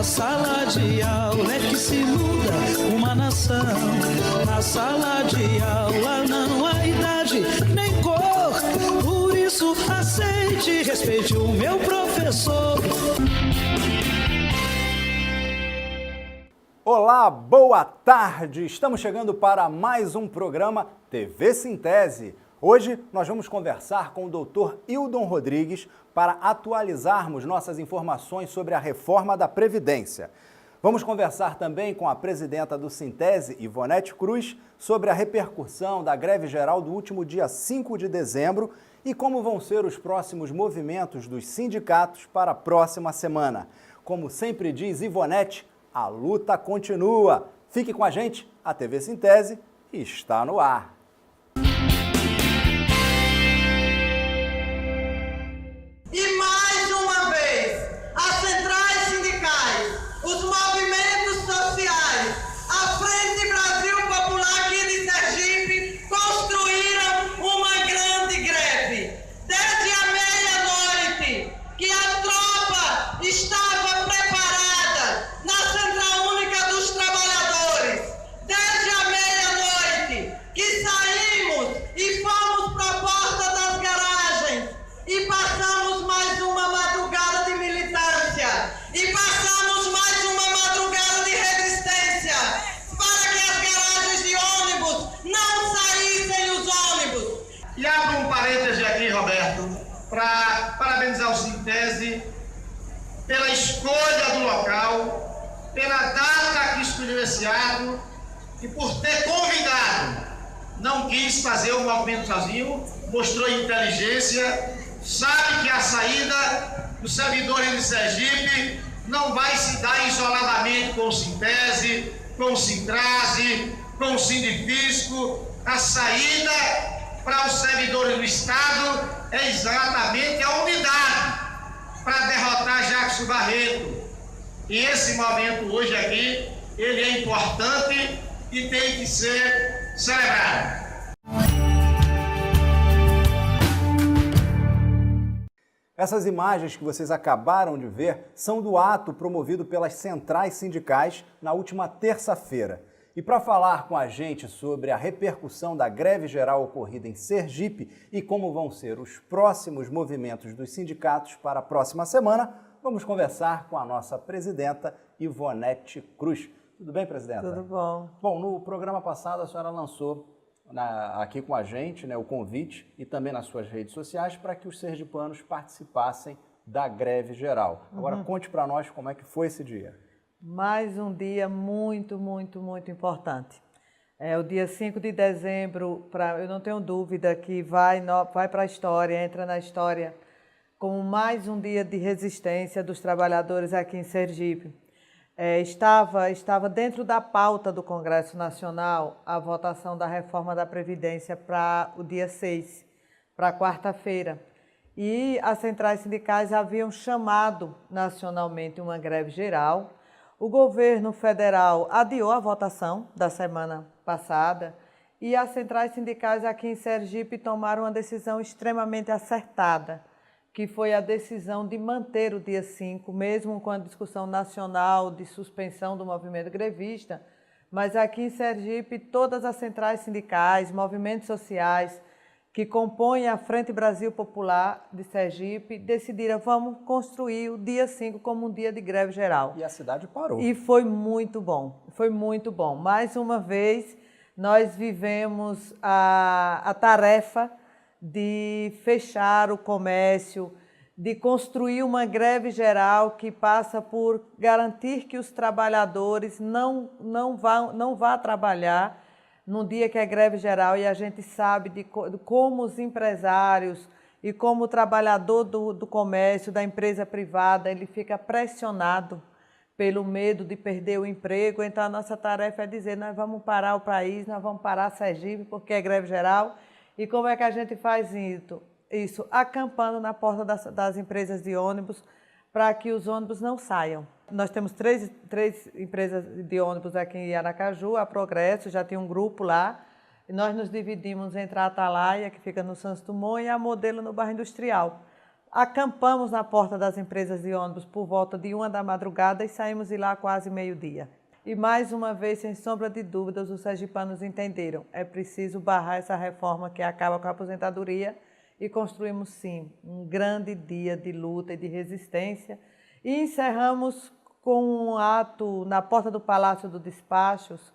sala de aula é que se muda uma nação. Na sala de aula não há idade nem cor. Por isso aceite e respeite o meu professor. Olá, boa tarde! Estamos chegando para mais um programa TV Sintese. Hoje nós vamos conversar com o Dr. Hildon Rodrigues para atualizarmos nossas informações sobre a reforma da Previdência. Vamos conversar também com a presidenta do Sintese, Ivonete Cruz, sobre a repercussão da greve geral do último dia 5 de dezembro e como vão ser os próximos movimentos dos sindicatos para a próxima semana. Como sempre diz Ivonete, a luta continua. Fique com a gente, a TV Sintese está no ar. E mais uma vez, as centrais sindicais, os movimentos sociais, a Frente Brasil Popular aqui de Sergipe construíram uma grande greve. Desde a meia-noite que a tropa estava preparada na Central Única dos Trabalhadores, desde a meia-noite que saímos e fomos para a porta das garagens e passamos mais uma madrugada de militância e passamos mais uma madrugada de resistência para que as garagens de ônibus não saíssem os ônibus. E abro um parêntese aqui, Roberto, para parabenizar o Sintese pela escolha do local, pela data que escolheu esse ato e por ter convidado. Não quis fazer o movimento sozinho, mostrou inteligência, sabe que a saída dos servidores de Sergipe não vai se dar isoladamente com o Sintese, com o Sintrase, com o Sindifisco. A saída para os servidores do Estado é exatamente a unidade para derrotar Jackson Barreto. E esse momento hoje aqui, ele é importante e tem que ser celebrado. Essas imagens que vocês acabaram de ver são do ato promovido pelas centrais sindicais na última terça-feira. E para falar com a gente sobre a repercussão da greve geral ocorrida em Sergipe e como vão ser os próximos movimentos dos sindicatos para a próxima semana, vamos conversar com a nossa presidenta, Ivonete Cruz. Tudo bem, presidenta? Tudo bom. Bom, no programa passado a senhora lançou aqui com a gente, o convite e também nas suas redes sociais para que os sergipanos participassem da greve geral. Agora, conte para nós como é que foi esse dia. Mais um dia muito importante. O dia 5 de dezembro, eu não tenho dúvida que vai para a história, entra na história como mais um dia de resistência dos trabalhadores aqui em Sergipe. Estava dentro da pauta do Congresso Nacional a votação da reforma da Previdência para o dia 6, para quarta-feira. E as centrais sindicais haviam chamado nacionalmente uma greve geral. O governo federal adiou a votação da semana passada e as centrais sindicais aqui em Sergipe tomaram uma decisão extremamente acertada, que foi a decisão de manter o dia 5, mesmo com a discussão nacional de suspensão do movimento grevista, mas aqui em Sergipe todas as centrais sindicais, movimentos sociais que compõem a Frente Brasil Popular de Sergipe decidiram vamos construir o dia 5 como um dia de greve geral. E a cidade parou. E foi muito bom, foi muito bom. Mais uma vez nós vivemos a tarefa de fechar o comércio, de construir uma greve geral que passa por garantir que os trabalhadores não vá trabalhar no dia que é greve geral, e a gente sabe de como os empresários e como o trabalhador do comércio, da empresa privada, ele fica pressionado pelo medo de perder o emprego. Então a nossa tarefa é dizer, nós vamos parar o país, nós vamos parar Sergipe porque é greve geral. E como é que a gente faz isso? Acampando na porta das empresas de ônibus para que os ônibus não saiam. Nós temos três empresas de ônibus aqui em Aracaju, a Progresso, já tem um grupo lá. E nós nos dividimos entre a Atalaia, que fica no Santos Dumont, e a Modelo no bairro Industrial. acampamos na porta das empresas de ônibus por volta de 1 da madrugada e saímos de lá quase meio-dia. E mais uma vez, sem sombra de dúvidas, os sergipanos entenderam, é preciso barrar essa reforma que acaba com a aposentadoria e construímos sim um grande dia de luta e de resistência e encerramos com um ato na porta do Palácio dos Despachos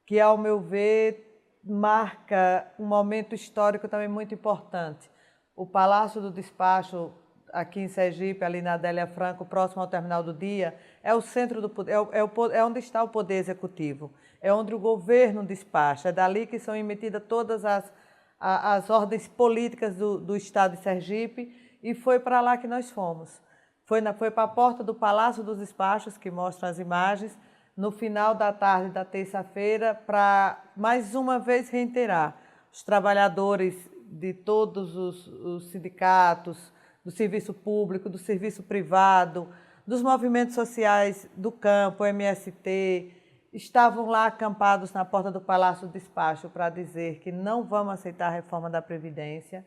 que, ao meu ver, marca um momento histórico também muito importante. O Palácio do Despacho, aqui em Sergipe, ali na Adélia Franco, próximo ao Terminal do Dia, é o centro do poder, é onde está o poder executivo, é onde o governo despacha, é dali que são emitidas todas as ordens políticas do Estado de Sergipe, e foi para lá que nós fomos. Foi para a porta do Palácio dos Despachos, que mostra as imagens, no final da tarde da terça-feira, para mais uma vez reiterar os trabalhadores de todos os sindicatos, do serviço público, do serviço privado, dos movimentos sociais do campo, MST, estavam lá acampados na porta do Palácio do Despacho para dizer que não vamos aceitar a reforma da Previdência,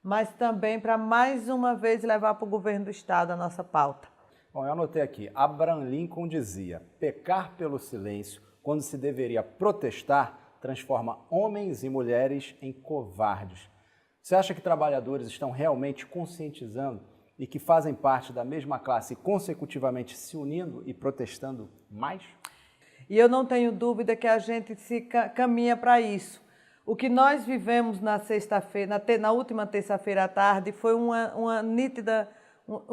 mas também para mais uma vez levar para o governo do Estado a nossa pauta. Bom, eu anotei aqui, Abraham Lincoln dizia, pecar pelo silêncio, quando se deveria protestar, transforma homens e mulheres em covardes. Você acha que trabalhadores estão realmente conscientizando e que fazem parte da mesma classe consecutivamente se unindo e protestando mais? E eu não tenho dúvida que a gente se caminha para isso. O que nós vivemos na sexta-feira, na última terça-feira à tarde, foi um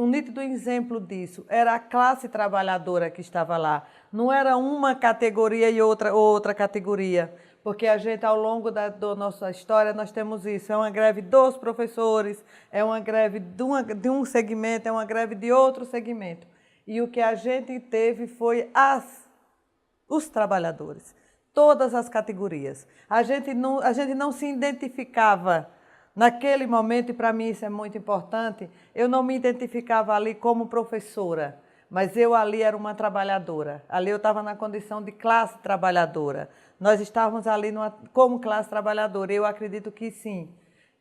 nítido exemplo disso. Era a classe trabalhadora que estava lá. Não era uma categoria e outra categoria. Porque a gente, ao longo da nossa história, nós temos isso. É uma greve dos professores, é uma greve de um segmento, é uma greve de outro segmento. E o que a gente teve foi os trabalhadores, todas as categorias. A gente não se identificava naquele momento, e para mim isso é muito importante, eu não me identificava ali como professora, mas eu ali era uma trabalhadora. Ali eu estava na condição de classe trabalhadora. Nós estávamos ali como classe trabalhadora. Eu acredito que sim,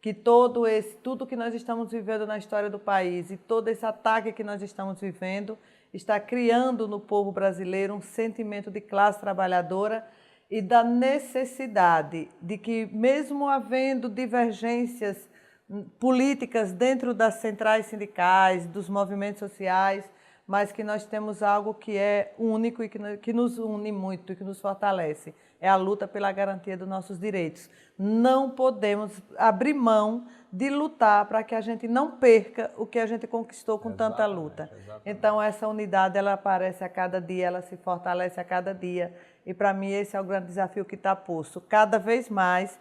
que tudo que nós estamos vivendo na história do país e todo esse ataque que nós estamos vivendo está criando no povo brasileiro um sentimento de classe trabalhadora e da necessidade de que, mesmo havendo divergências políticas dentro das centrais sindicais, dos movimentos sociais, mas que nós temos algo que é único e que nos une muito e que nos fortalece. É a luta pela garantia dos nossos direitos. Não podemos abrir mão de lutar para que a gente não perca o que a gente conquistou com tanta luta. Então, essa unidade, ela aparece a cada dia, ela se fortalece a cada dia. E, para mim, esse é o grande desafio que está posto. Cada vez mais,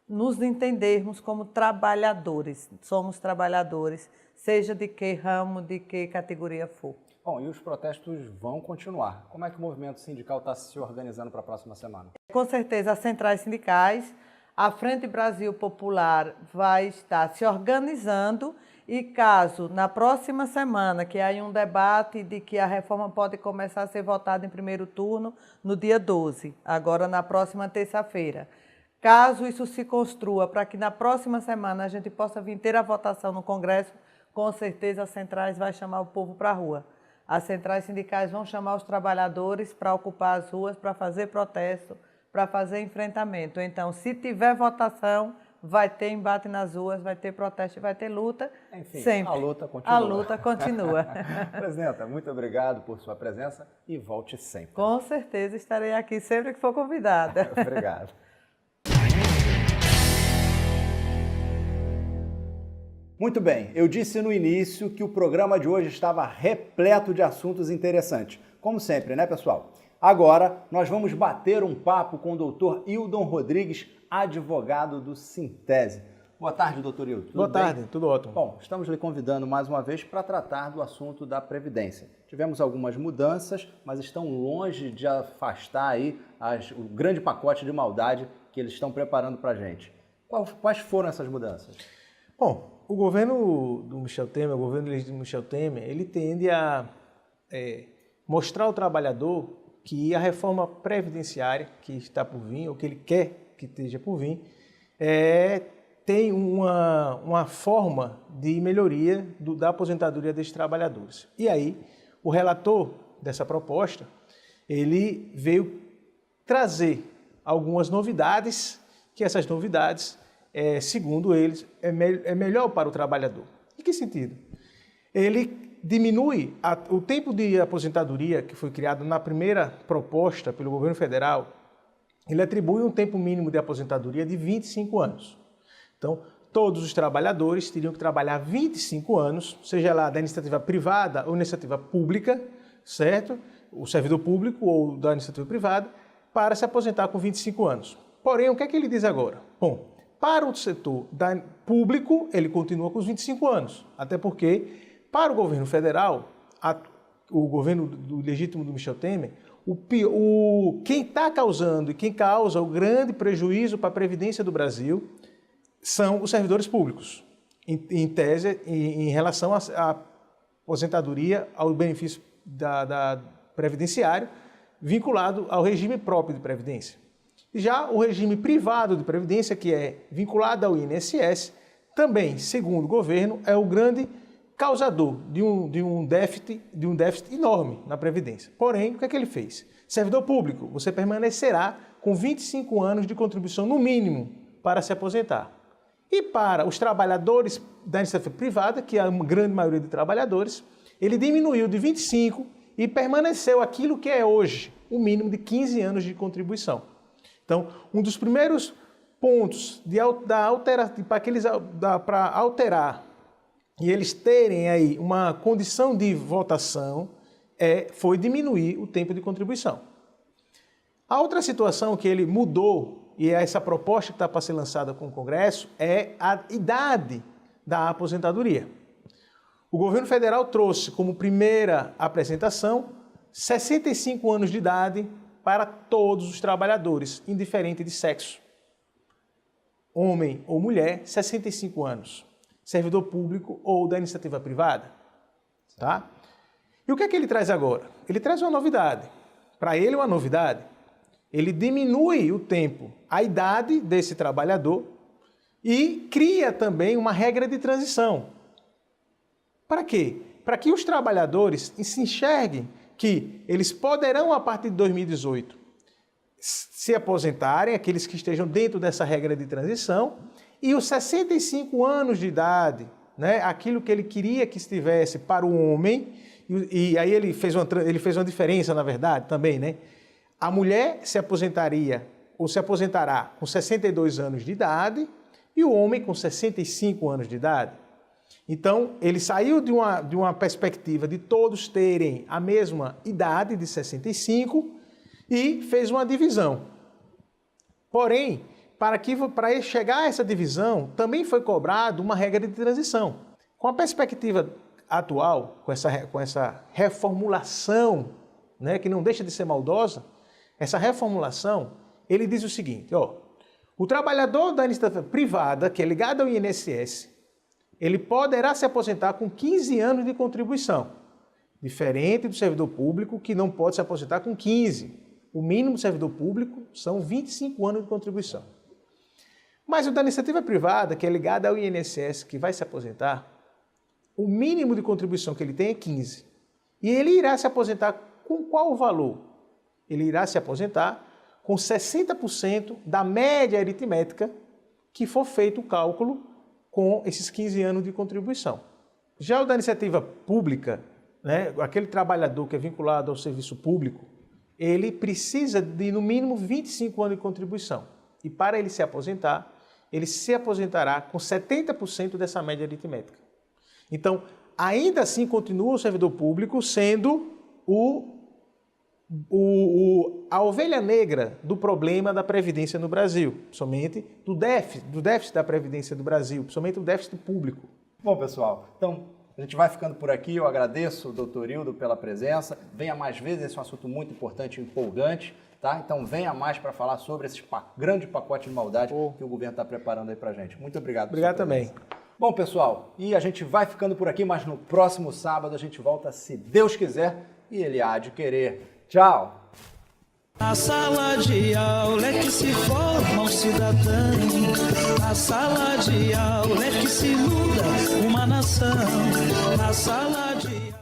nos entendermos como trabalhadores. Somos trabalhadores, seja de que ramo, de que categoria for. Bom, e os protestos vão continuar. Como é que o movimento sindical está se organizando para a próxima semana? Com certeza, as centrais sindicais, a Frente Brasil Popular vai estar se organizando e caso na próxima semana, que há um debate de que a reforma pode começar a ser votada em primeiro turno no dia 12, agora na próxima terça-feira. Caso isso se construa para que na próxima semana a gente possa vir ter a votação no Congresso, com certeza as centrais vão chamar o povo para a rua. As centrais sindicais vão chamar os trabalhadores para ocupar as ruas, para fazer protesto, para fazer enfrentamento. Então, se tiver votação, vai ter embate nas ruas, vai ter protesto e vai ter luta. Enfim, sempre. A luta continua. A luta continua. Presidenta, muito obrigado por sua presença e volte sempre. Com certeza estarei aqui sempre que for convidada. Obrigado. Muito bem, eu disse no início que o programa de hoje estava repleto de assuntos interessantes. Como sempre, né, pessoal? Agora, nós vamos bater um papo com o doutor Hildon Rodrigues, advogado do Sintese. Boa tarde, doutor Hildon. Boa tarde, tudo ótimo. Bom, estamos lhe convidando mais uma vez para tratar do assunto da Previdência. Tivemos algumas mudanças, mas estão longe de afastar aí o grande pacote de maldade que eles estão preparando para a gente. Quais foram essas mudanças? Bom, o governo do Michel Temer, o governo legítimo do Michel Temer, ele tende a mostrar ao trabalhador que a reforma previdenciária que está por vir, ou que ele quer que esteja por vir, tem uma forma de melhoria da aposentadoria desses trabalhadores. E aí, o relator dessa proposta, ele veio trazer algumas novidades, que essas novidades, segundo eles, é melhor para o trabalhador. Em que sentido? Ele diminui o tempo de aposentadoria que foi criado na primeira proposta pelo governo federal, ele atribui um tempo mínimo de aposentadoria de 25 anos. Então, todos os trabalhadores teriam que trabalhar 25 anos, seja lá da iniciativa privada ou iniciativa pública, certo? O servidor público ou da iniciativa privada, para se aposentar com 25 anos. Porém, o que é que ele diz agora? Bom, para o setor público, ele continua com os 25 anos, até porque, para o governo federal, o governo legítimo do Michel Temer, quem está causando e quem causa o grande prejuízo para a Previdência do Brasil são os servidores públicos, em tese, em relação à aposentadoria, ao benefício da previdenciário, vinculado ao regime próprio de previdência. Já o regime privado de previdência, que é vinculado ao INSS, também, segundo o governo, é o grande causador de um déficit enorme na Previdência. Porém, o que é que ele fez? Servidor público, você permanecerá com 25 anos de contribuição no mínimo para se aposentar. E para os trabalhadores da iniciativa privada, que é a grande maioria de trabalhadores, ele diminuiu de 25 e permaneceu aquilo que é hoje, o mínimo de 15 anos de contribuição. Então, um dos primeiros pontos para alterar e eles terem aí uma condição de votação foi diminuir o tempo de contribuição. A outra situação que ele mudou, e é essa proposta que está para ser lançada com o Congresso, é a idade da aposentadoria. O governo federal trouxe como primeira apresentação 65 anos de idade para todos os trabalhadores, indiferente de sexo. Homem ou mulher, 65 anos. Servidor público ou da iniciativa privada. Tá? E o que é que ele traz agora? Ele traz uma novidade. Para ele, uma novidade. Ele diminui o tempo, a idade desse trabalhador e cria também uma regra de transição. Para quê? Para que os trabalhadores se enxerguem que eles poderão, a partir de 2018, se aposentarem, aqueles que estejam dentro dessa regra de transição, e os 65 anos de idade, né, aquilo que ele queria que estivesse para o homem, e aí ele fez uma diferença, na verdade, também, né? A mulher se aposentaria, ou se aposentará com 62 anos de idade, e o homem com 65 anos de idade. Então, ele saiu de uma perspectiva de todos terem a mesma idade, de 65, e fez uma divisão. Porém, para chegar a essa divisão, também foi cobrado uma regra de transição. Com a perspectiva atual, com essa reformulação, né, que não deixa de ser maldosa, essa reformulação, ele diz o seguinte, o trabalhador da iniciativa privada, que é ligado ao INSS, ele poderá se aposentar com 15 anos de contribuição, diferente do servidor público, que não pode se aposentar com 15. O mínimo do servidor público são 25 anos de contribuição. Mas o da iniciativa privada, que é ligado ao INSS, que vai se aposentar, o mínimo de contribuição que ele tem é 15. E ele irá se aposentar com qual valor? Ele irá se aposentar com 60% da média aritmética que for feito o cálculo com esses 15 anos de contribuição. Já o da iniciativa pública, né, aquele trabalhador que é vinculado ao serviço público, ele precisa de, no mínimo, 25 anos de contribuição. E para ele se aposentar, ele se aposentará com 70% dessa média aritmética. Então, ainda assim, continua o servidor público sendo a ovelha negra do problema da Previdência no Brasil, somente do déficit da Previdência do Brasil, somente o déficit público. Bom, pessoal, então a gente vai ficando por aqui. Eu agradeço o doutor Hildo pela presença. Venha mais vezes, esse é um assunto muito importante e empolgante. Tá? Então venha mais para falar sobre esse grande pacote de maldade que o governo está preparando aí para a gente. Muito obrigado. Obrigado também. Bom, pessoal, e a gente vai ficando por aqui, mas no próximo sábado a gente volta, se Deus quiser, e Ele há de querer. Tchau! Na sala de aula é que se forma um cidadão. Na sala de aula é que se muda uma nação. Na sala de